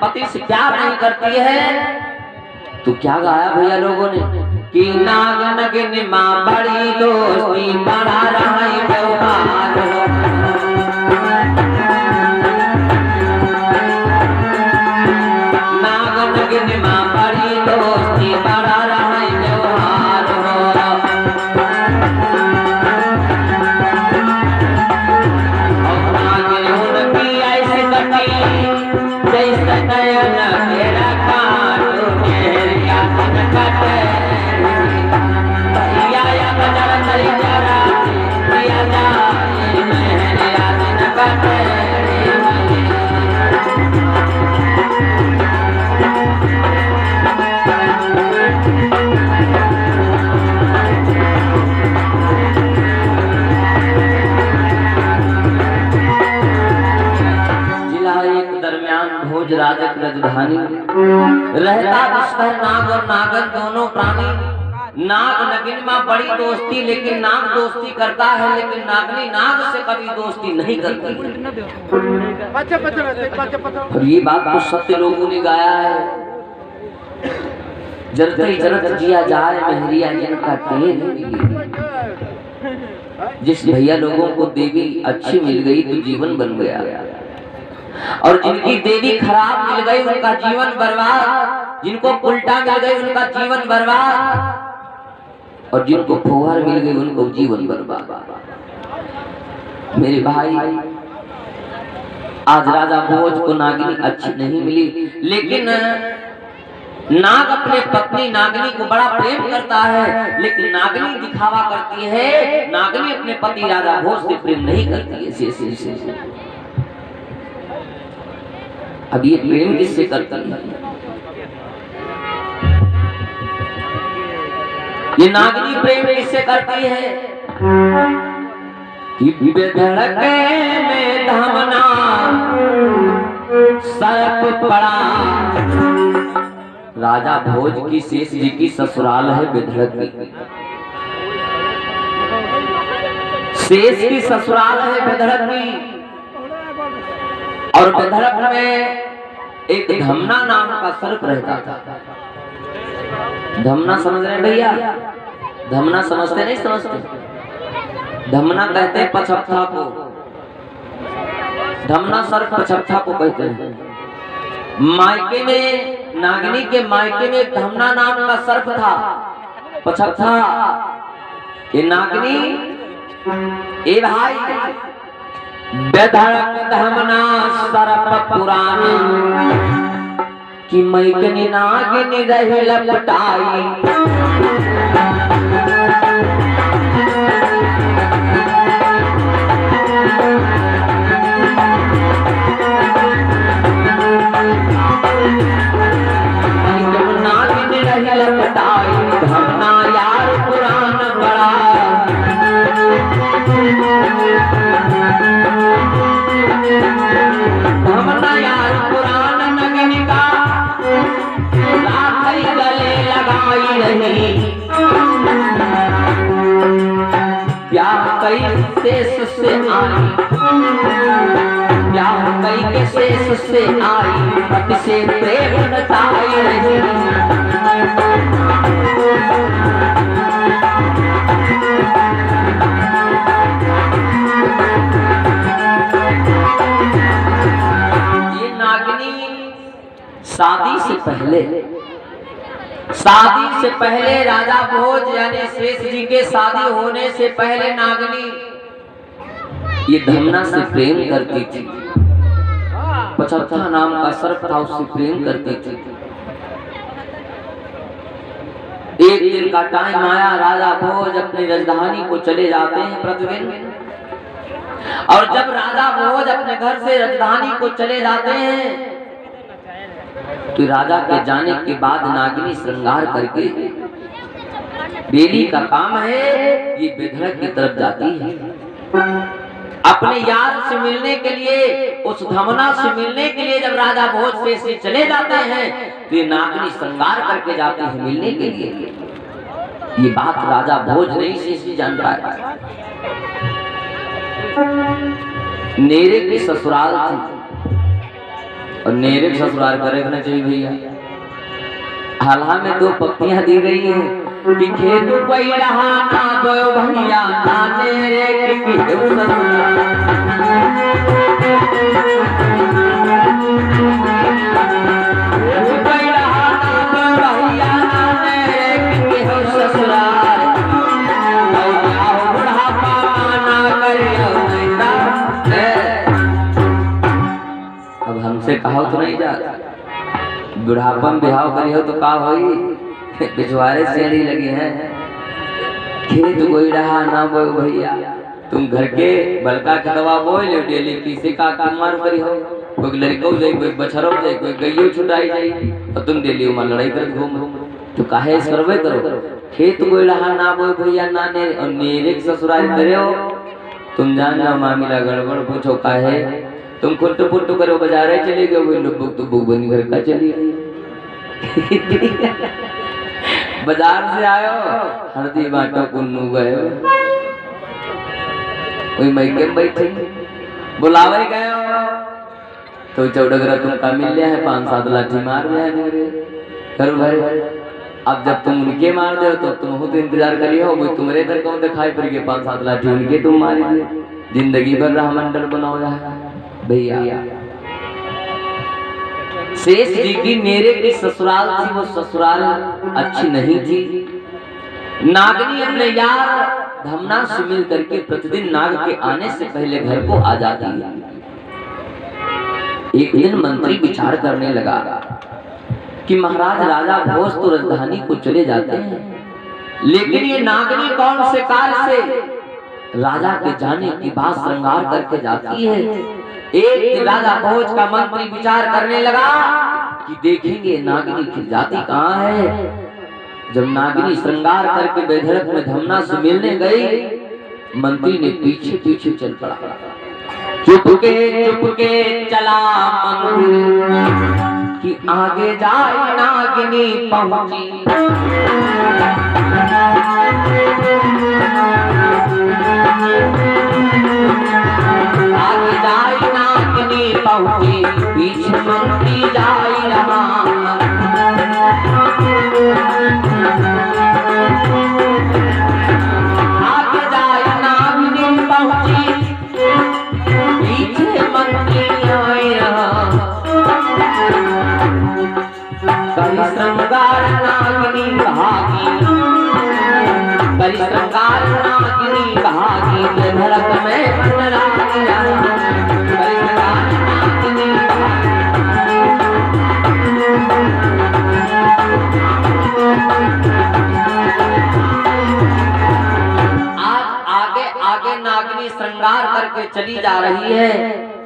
पति से प्यार नहीं करती है तो क्या गाया भैया लोगों ने कि नाग नगिन माँ बड़ी दोस्ती बड़ा रहा व्यवहार। नाग नगिन माँ बड़ी दोस्ती बड़ा रहा व्यवहार और नागिन उनकी ऐसे कटी जैसे नयन मेरा राजक राजधानी रहता विश्व नाग और नागन दोनों प्राणी। नाग नगिन माँ बड़ी दोस्ती लेकिन नाग दोस्ती करता है लेकिन नागनी नाग से कभी दोस्ती नहीं करती। और ये बात तो सत्य लोगों ने गाया है। जरते जरत जिया जाए मेहरिया जिनका टेर। जिस भैया लोगों को देवी अच्छी मिल गई तो जीवन बन गया और जिनकी देवी खराब मिल गई उनका जीवन बर्बाद। जिनको उल्टा मिल गई उनका जीवन बर्बाद और जिनको फुहर मिल गई उनको जीवन बर्बाद। मेरे भाई आज राजा भोज को नागिनी अच्छी नहीं मिली लेकिन नाग अपने पत्नी नागिनी को बड़ा प्रेम करता है लेकिन नागिनी दिखावा करती है। नागिनी अपने पति राजा भोज से प्रेम नहीं करती है। अब ये प्रेम किससे करती है? ये नागिनी प्रेम किससे करती है? कि बेधड़के में धमना सर्प पड़ा। राजा भोज की शेष जी की ससुराल है बेधड़क की। शेष की ससुराल है बेधड़क की और बेधड़क में एक धमना नाम का सर्प रहता था। धमना समझ रहे भैया? धमना समझते नहीं समझते? धमना कहते हैं पछप्था को। धमना सर्प पछप्था को कहते हैं। मायके में नागिनी के मायके में एक धमना नाम का सर्प था पछप्था। ये नागिनी ए भाई बेधड़क धमना सर्प पुराना कि मैकनी नागिनी रही लपटाई। नागिनी रही लपटाई धमना यार पुरान बड़ा। धमना यार पुरान नगिनी का राखई गले लगाई रही। प्यार कई शेष से आई प्यार कई के शेष से आई पति से प्रेम नताई रही। शादी से पहले राजा भोज यानी शेष जी के शादी होने से पहले नागिनी ये धमना से प्रेम करती थी। पछप्था नाम का सर्प था उससे प्रेम करती थी। एक दिन का टाइम आया राजा भोज अपनी राजधानी को चले जाते हैं प्रतिदिन। और जब राजा भोज अपने घर से राजधानी को चले जाते हैं तो राजा के जाने के बाद नागिनी श्रृंगार करके बेली का काम है ये बेधड़क की तरफ जाती है अपने यार से मिलने के लिए। उस धमना से मिलने के लिए जब राजा भोज से चले जाते हैं तो ये नागिनी श्रृंगार करके जाते हैं मिलने के लिए। ये बात राजा भोज नहीं शेष जानता है। नेरे की ससुराल थी और नेरे ससुराल करना चाहिए भैया। हालहा में 2 पंक्तियां दी गई हैं कि खेत कोई रहा ना दो भैया ना नेरे की हमसे कहो तो नहीं जाता, बुढ़ापन बिहाव करी हो तो का होई, पिछवाड़े सेड़ी लगी है। खेत कोई रहा ना बो भैया, तुम घर के बलका खतवा बोल लो डेली किसी का मार करी हो, कोई लड़को जाए कोई बछरो जाए कोई गइयो छुटाई जाए और तुम डेली उमा लड़ाई कर घूम तो काहे सर्वे करो। खेत कोई रहा ना बो भैया ना ने और नेरे ससुराल करे हो, तुम जानना मामला गड़बड़ पूछो काहे, तुम खुट्टू पुट्टू करो बाजारे चले गए वही लुबुक तो बुक बनी घर का चली गई। बाजार से आयो हल्दी बाटो कुन्नू गए वही मैके बैठे बुलावे गए तो चौड़गरा तुमका मिल लिया है 5-7 लाठी मार दिया है मेरे करो भाई। अब जब तुम उनके मार दे तो तुम खुद इंतजार करिए हो वही तुम्हारे घर कौन दिखाई पड़ गए 5-7 लाठी उनके तुम मारी दिए, जिंदगी भर रहा मंडल बनाओ जाए भैया। शेष जी की नेरे की ससुराल थी, वो ससुराल अच्छी नहीं थी। नागनी अपने यार धमना से मिल करके प्रतिदिन नाग के आने से पहले घर को आ जाती है। एक दिन मंत्री विचार करने लगा कि महाराज राजा भोज तो राजधानी को चले जाते हैं, लेकिन ये नागनी कौन से कार्य से राजा के जाने की बात श्रृंगार करके जाती है। एक दिन राजा भोज का मंत्री विचार करने लगा कि देखेंगे नागिनी की जाति कहाँ है। जब नागिनी श्रृंगार करके बेधड़क में धमना से मिलने गई, मंत्री ने पीछे पीछे चल पड़ा। चुपके चला मंत्री कि आगे जाए नागिनी पहुंची। आगे जाए नागिनी पहुंची, पीछे मंत्री जाए रहा। आगे जाए नागिनी पहुंची, पीछे मंत्री आए रहा। कहीं श्रृंगार नागिनी भागी, कहीं श्रृंगार नागिनी भागी, धड़क में बनरा गया। कहीं श्रृंगार नागिनी आज आगे आगे नागिनी श्रृंगार करके चली जा रही है,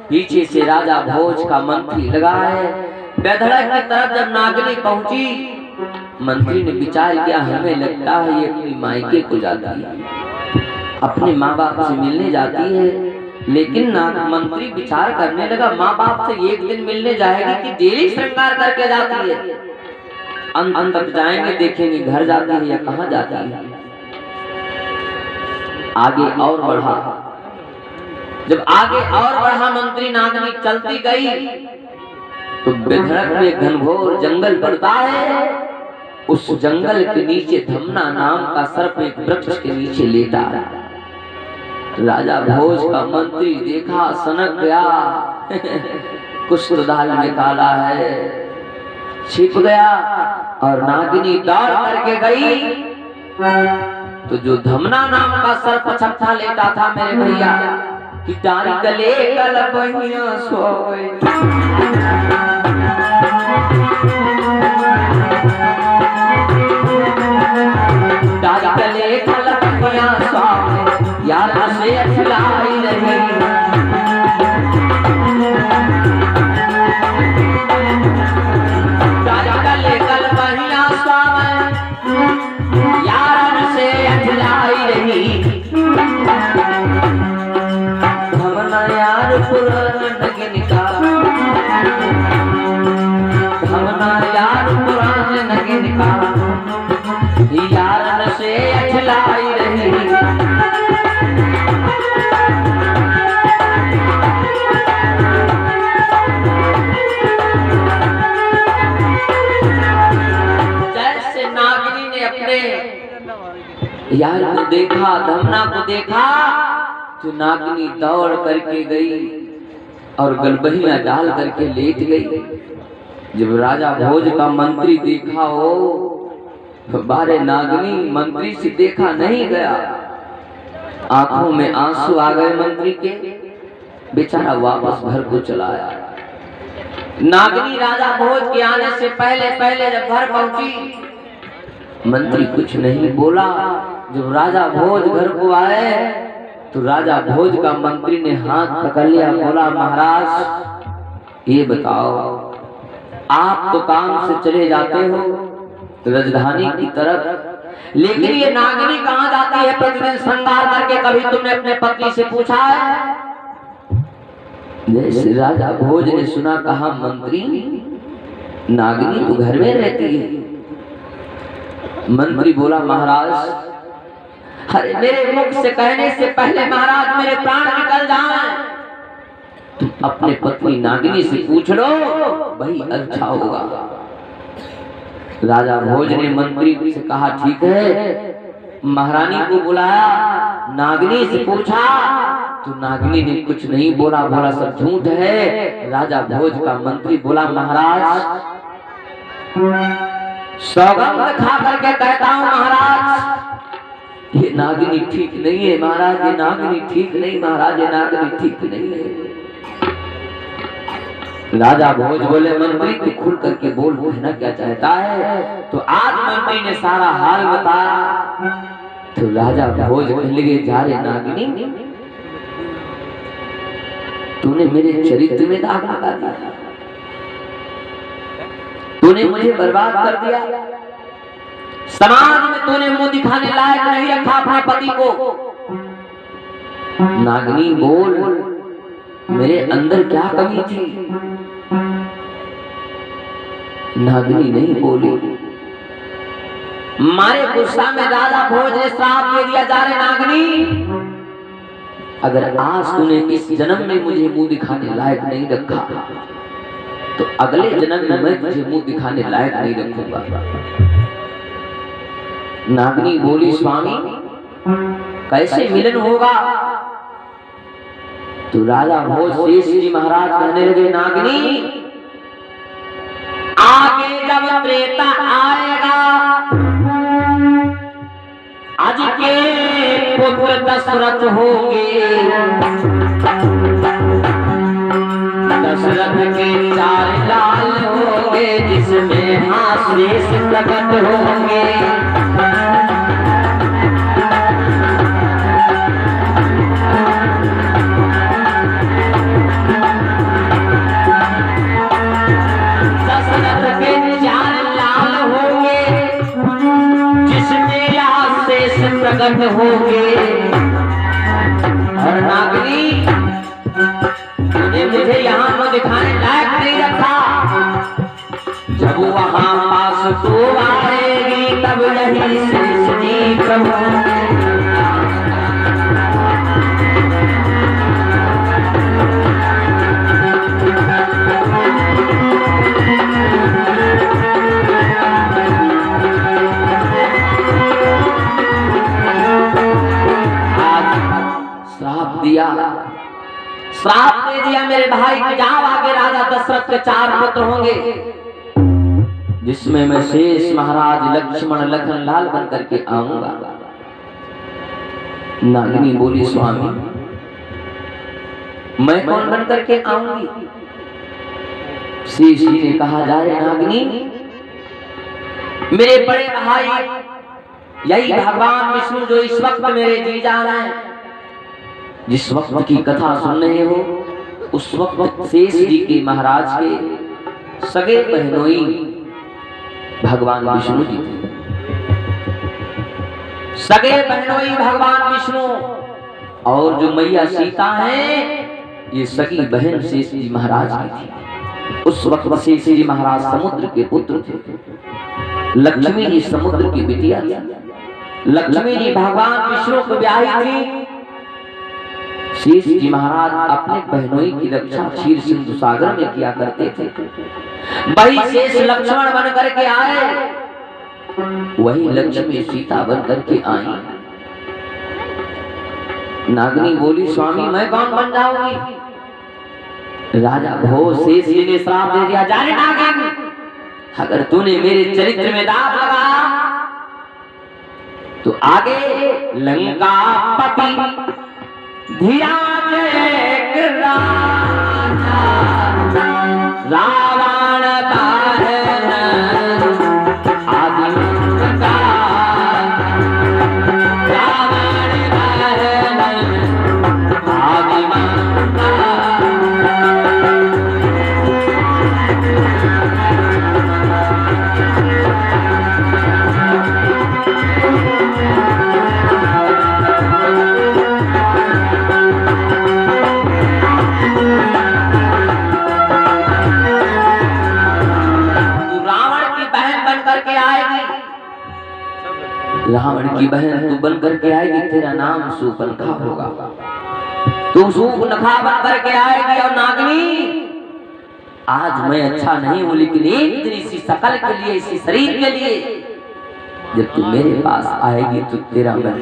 पीछे से राजा भोज का मंत्री लगा है। बेधड़क की तरफ जब नागिनी पहुंची, मंत्री ने विचार किया हमें लगता है ये अपनी मायके को जाती है, अपने माँ बाप से मिलने जाती है। लेकिन मंत्री विचार करने लगा माँ बाप से एक दिन मिलने जाएगी कि डेली श्रृंगार करके जाती है। अंत तक जाएंगे देखेंगे घर जाती है या कहाँ जाती है। आगे और बढ़ा, जब आगे और बढ़ा मंत्री नागिनी चलती गई तो बेधड़क में घनघोर जंगल पड़ता है। उस जंगल के नीचे धमना नाम का सर्प एक वृक्ष के नीचे लेटा है। राजा भोज का मंत्री देखा सनक गया, कुछ तो दाल निकाला है, छिप गया और नागिनी दौड़ करके गई तो जो धमना नाम का सर्प छपथा लेटा था मेरे भैया कि डारी गले गल बहिया सो गई। डारी गले गल बहिया सो गई, यार से खिलाई रही। डारी गले गल बहिया सो गई, यार से खिलाई रही। धमना यार पुरान नगिन का, धमना यार पुरान नगिन का, यार से अखलाई रही। अपने यार को देखा, धमना को देखा, तो नागनी दौड़ करके गई और गलबहिया डाल करके लेट गई। जब राजा भोज का मंत्री देखा हो, बारे नागनी मंत्री से देखा नहीं गया, आंखों में आंसू आ गए मंत्री के, बेचारा वापस घर को चला आया। नागनी राजा भोज के आने से पहले पहले जब घर पहुंची, मंत्री कुछ नहीं बोला। जब राजा भोज घर को आए तो राजा भोज का मंत्री ने हाथ पकड़ लिया, बोला महाराज ये बताओ, आप तो काम से चले जाते हो राजधानी की तरफ, लेकिन ये नागनी कहाँ जाती है प्रतिदिन श्रृंगार करके? कभी तुमने अपने पत्नी से पूछा है? जैसे राजा भोज ने सुना, कहा मंत्री नागनी तो घर में रहती है। मंत्री बोला महाराज, अरे मेरे मुख से कहने से पहले महाराज मेरे प्राण निकल जाएं, तुम अपने पत्नी नागिनी से पूछ लो, वही अच्छा होगा। राजा भोज ने मंत्री से कहा ठीक है, महारानी को बुलाया, नागिनी से पूछा तो नागिनी ने कुछ नहीं बोला, बोला सब झूठ है। राजा भोज का मंत्री बोला महाराज सौगंध खा करके कहता हूं महाराज ये नागिनी ठीक नहीं है, महाराज ये नागिनी ठीक नहीं, महाराज ये नागिनी ठीक नहीं है। राजा भोज बोले मंत्री तू खुल करके बोल, कहना क्या चाहता है? तो आज मंत्री ने सारा हाल बताया। तो राजा भोज कहने लगे, जा रे नागिनी तूने मेरे चरित्र में दाग लगा दिया, तूने मुझे बर्बाद कर दिया, समाज में तूने मुंह दिखाने लायक नहीं रखा अपने पति को। नागिनी बोल, मेरे अंदर क्या कमी थी? नागिनी नहीं बोली। मारे गुस्सा में राजा भोज ने श्राप दे दिया, जा रे नागिनी अगर आज तूने इस जन्म में मुझे मुंह दिखाने लायक नहीं रखा तो अगले जन्म में मैं तुझे मुंह दिखाने लायक नहीं रखूंगा। नागिनी बोली स्वामी कैसे मिलन होगा? तो राजा भोज शेष जी महाराज कहने लगे, नागिनी आगे जब त्रेता आएगा आज के पुत्र दशरथ होंगे, दशरथ के 4 लाल होंगे जिसमें शेष प्रकट होंगे। दशरथ के 4 लाल होंगे जिसमें शेष प्रकट होंगे। और नागिनी तूने मुझे यहाँ को दिखाने लायक नहीं रखा, जब वहां पास तू आएगी तब यही शेष जी प्रभु। श्राप दे दिया मेरे भाई की, जाओ आगे राजा दशरथ के 4 पुत्र होंगे जिसमें मैं शेष महाराज लक्ष्मण लखन लाल बन करके आऊंगा। नागिनी बोली स्वामी मैं कौन बन करके आऊंगी? शेष जी ने कहा, जा रे नागिनी मेरे बड़े भाई यही भगवान विष्णु जो इस वक्त मेरे जी जा रहे हैं, जिस वक्त की कथा सुन रहे हो उस वक्त शेष जी के महाराज के सगे बहनोई भगवान विष्णु जी थे। सगे बहनोई भगवान विष्णु और जो मैया सीता हैं ये सगी बहन शेष जी महाराज की थी। उस वक्त शेष जी महाराज समुद्र के पुत्र थे, लक्ष्मी जी समुद्र की बिटिया थी। लक्ष्मी जी भगवान विष्णु को ब्याही थी। शेष जी महाराज अपने बहनोई की रक्षा क्षीर सिंधु सागर में किया करते थे। वही शेष लक्ष्मण बन करके आए वही लक्ष्मी सीता बन करके आई। नागनी बोली स्वामी मैं कौन बन जाऊंगी? राजा भोज शेष जी ने श्राप दे दिया, जाने नागिन अगर तूने मेरे चरित्र में दाग लगाया तो आगे लंका पति धीराज रावण तारन आदि का रावण तारन आदि रावण की बहन तू बन करके आएगी, तेरा नाम शूर्पणखा होगा। तू शूर्पणखा बन करके आएगी और नागनी आज मैं अच्छा नहीं हूं, लेकिन एक दिन इसी शकल के लिए, इसी शरीर के लिए जब तू मेरे पास आएगी तो तेरा मैं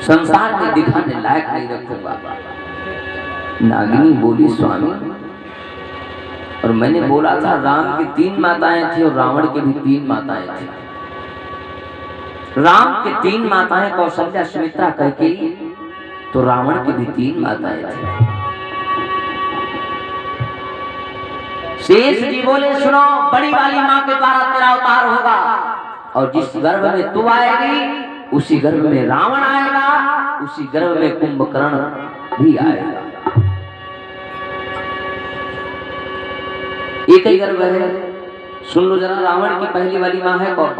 संसार में दिखाने लायक नहीं रखूंगा। नागिनी बोली स्वामी, और मैंने बोला था राम की 3 माताएं थी और रावण की भी 3 माताएं थी। राम की 3 माताएं कौशल्या, सुमित्रा, कैकेयी, तो रावण की भी 3 माताएं थी। शेष जी बोले सुनो, बड़ी वाली माँ के द्वारा तेरा अवतार होगा और जिस गर्भ में तू आएगी उसी गर्भ में रावण आएगा, उसी गर्भ में कुंभकर्ण भी आएगा। एक ही गर्भ है, सुन लो जरा। रावण की पहली वाली माँ है कौन?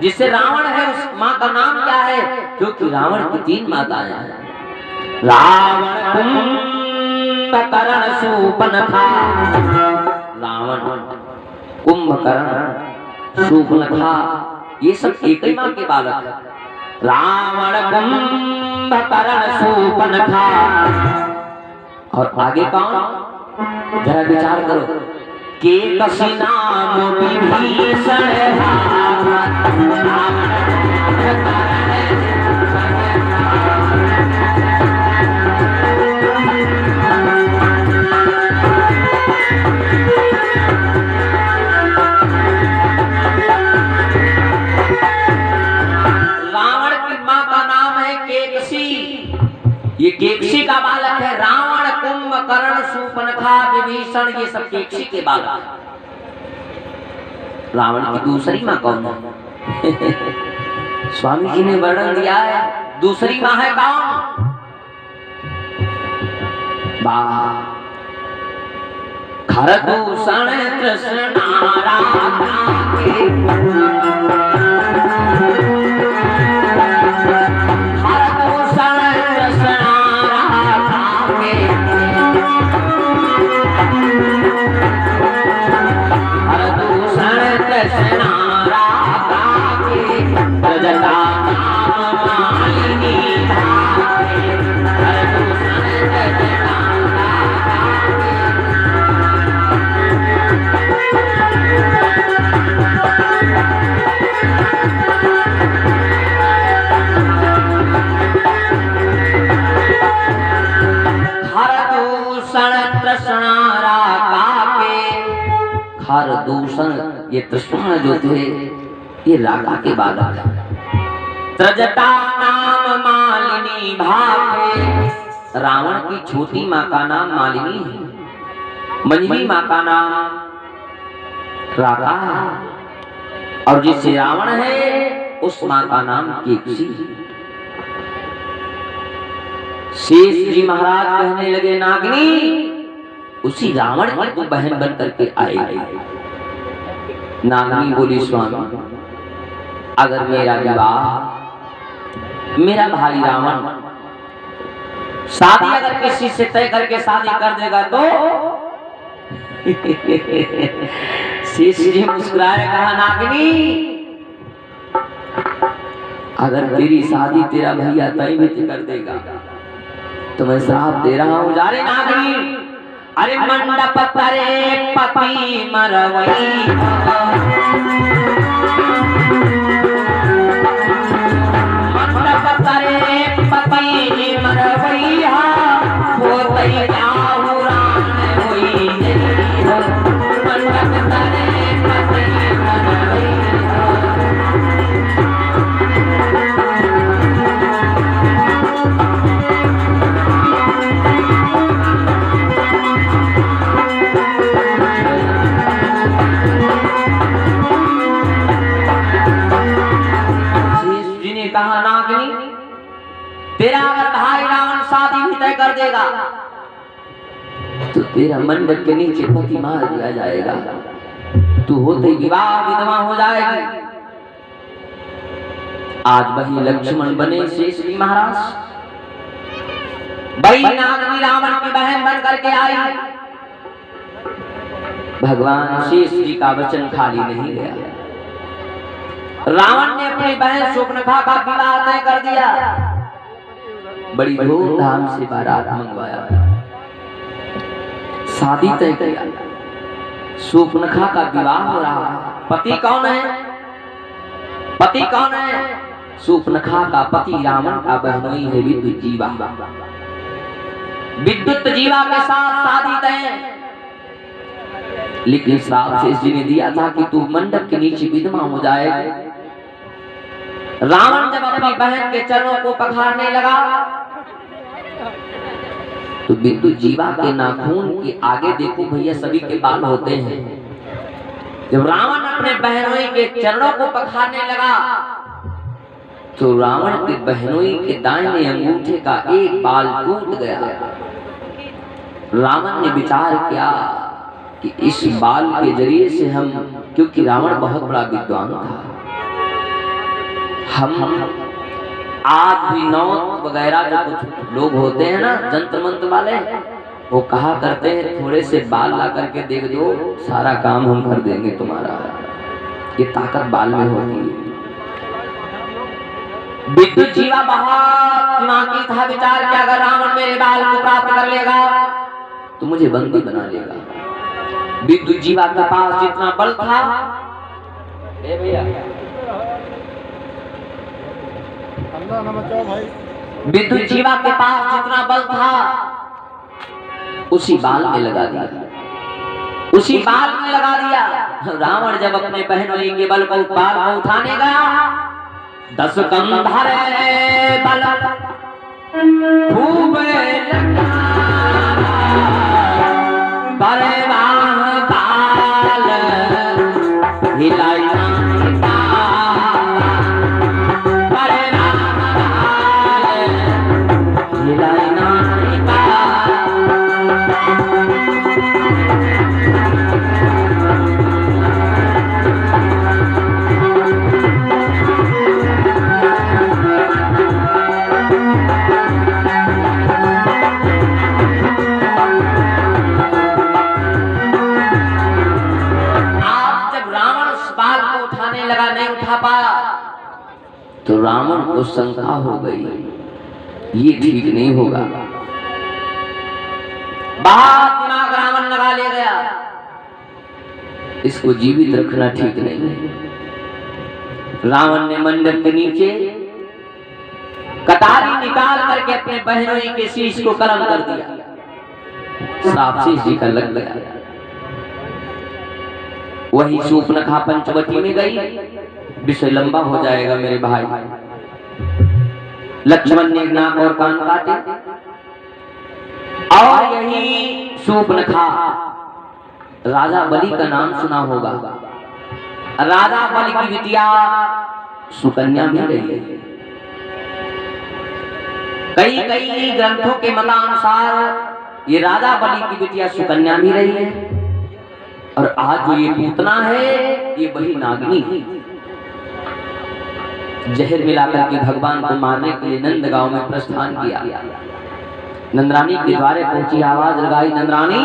जिससे रावण है उस माँ का नाम क्या है? क्योंकि रावण की 3 माताएं हैं। रावण कुंभकर्ण शूर्पणखा, रावण कुंभकर्ण शूर्पणखा ये सब एक ही माँ के बालक है। रावण कुंभकर्ण शूर्पणखा और आगे कौन? जरा विचार करो। के कसी नाम विभीषण ये केकसी का बालक है। रावण कुंभकर्ण शूर्पणखा विभीषण ये सब केकसी के बालक है। रावण की दूसरी माँ कौन है? स्वामी जी ने वर्णन दिया है, दूसरी माँ है कौन? खरदूषण कृष्णा राधा के खरदूषण ये तृष्णा जो थे ये राधा के बालक है। त्रजटा नाम मालिनी भावे, रावण की छोटी माँ का नाम मालिनी है। मंजरी माँ का नाम राधा है और जिससे रावण है उस माँ का नाम केकसी। शेष जी महाराज कहने लगे नागिनी उसी रावण की तू बहन बन करके आएगी। नागिनी बोली स्वामी अगर मेरा विवाह मेरा भाई रावण शादी अगर किसी से तय करके शादी कर देगा तो शेष जी मुस्कुराए कहा नागिनी अगर तेरी शादी तेरा भैया तय भी कर देगा तो मैं श्राप दे रहा हूं। जा रे नागिनी, अरे मंडप तरे पति मरवई देगा तो तेरा मंडप के नीचे पति मार दिया जाएगा, तू होते विवाह विधवा हो जाएगी। आज वही लक्ष्मण बने श्री महाराज, वही नागनी रावण की बहन बन करके आई। भगवान शेष जी का वचन खाली नहीं गया। रावण ने अपनी बहन शूर्पणखा का विवाह तय कर दिया, बड़ी धूमधाम से बारात मंगवाया, शादी तय किया, शूर्पणखा का विवाह हो रहा है। पति कौन है? पति कौन है? शूर्पणखा का पति रावण का बहनोई है विद्युत जीवा। विद्युत जीवा के साथ शादी तय, लेकिन श्राप शेष जी ने दिया था कि तू मंडप के नीचे विधवा हो जाएगी। रावण जब अपनी बहन के चरणों को पखारने लगा तो विद्युत जीवा के नाखून के आगे देखो भैया सभी के बाल होते हैं। जब रावण अपने बहनोई के चरणों को पखारने लगा तो रावण के बहनोई के दाहिने अंगूठे का एक बाल टूट गया। रावण ने विचार किया कि इस बाल के जरिए से हम, क्योंकि रावण बहुत बड़ा विद्वान था, हम आज भी नौत वगैरह जो कुछ लोग होते हैं ना जंत्र मंत्र वाले, वो कहा करते हैं थोड़े से बाल ला करके देख दो, सारा काम हम कर देंगे तुम्हारा। ये ताकत बाल में होती है। विद्युत जीवा बहुत दिमागी था, विचार किया अगर रावण मेरे बाल को प्राप्त कर लेगा तो मुझे बंदी बना लेगा। विद्युत जीवा के पास जितना बल था, विद्युत जीवा के पास जितना बल था उसी बाल में लगा दिया, उसी बाल में लगा दिया। रावण जब अपने बहनोई के बल को बाल को उठाने गया, 10 कंधर बल खूब बरवाह बाल हिलाई तो रावण को शंका हो गई, ये ठीक नहीं होगा। बहुत दिमाग रावण लगा ले गया, इसको जीवित रखना ठीक नहीं है। रावण ने मंडप के नीचे कटारी निकाल करके अपने बहनोई के शीश को कर्म कर दिया। श्राप शेष जी का लग गया। वही शूर्पणखा पंचवटी में गई। विषय लंबा हो जाएगा मेरे भाई। लक्ष्मण ने नाक और कान काटे और यही शूर्पणखा, राजा बलि का नाम सुना होगा। राजा बलि की बिटिया सुकन्या भी रही है। कई ग्रंथों के मतानुसार ये राजा बलि की बिटिया सुकन्या भी रही है। और आज जो ये पूतना है ये वही नागनी है। जहर मिलाकर के भगवान को मारने के लिए नंद गांव में प्रस्थान किया। नंदरानी के द्वारे पहुंची, आवाज लगाई नंदरानी।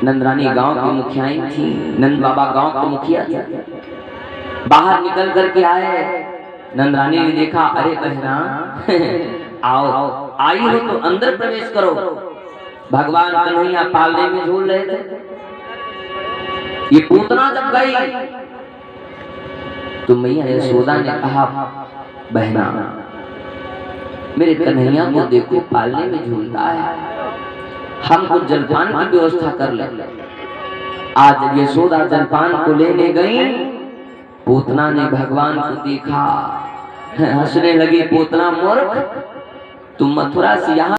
नंदरानी गांव की मुखियाई थी, नंद बाबा गांव के मुखिया थे। बाहर निकल करके आए, नंदरानी ने देखा, अरे बहना आओ, आई हो तो अंदर प्रवेश करो। भगवान कन्हैया पालने में झूल रहे थे। ये पूतना जब गई तो मैया यशोदा ने कहा, बहना मेरे कन्हैया को देखो पालने में झूलता है, हम कुछ जलपान की व्यवस्था कर ले। आज यशोदा जलपान को लेने गई, पूतना ने भगवान को देखा, हंसने लगी। पूतना मूर्ख, तुम मथुरा से यहाँ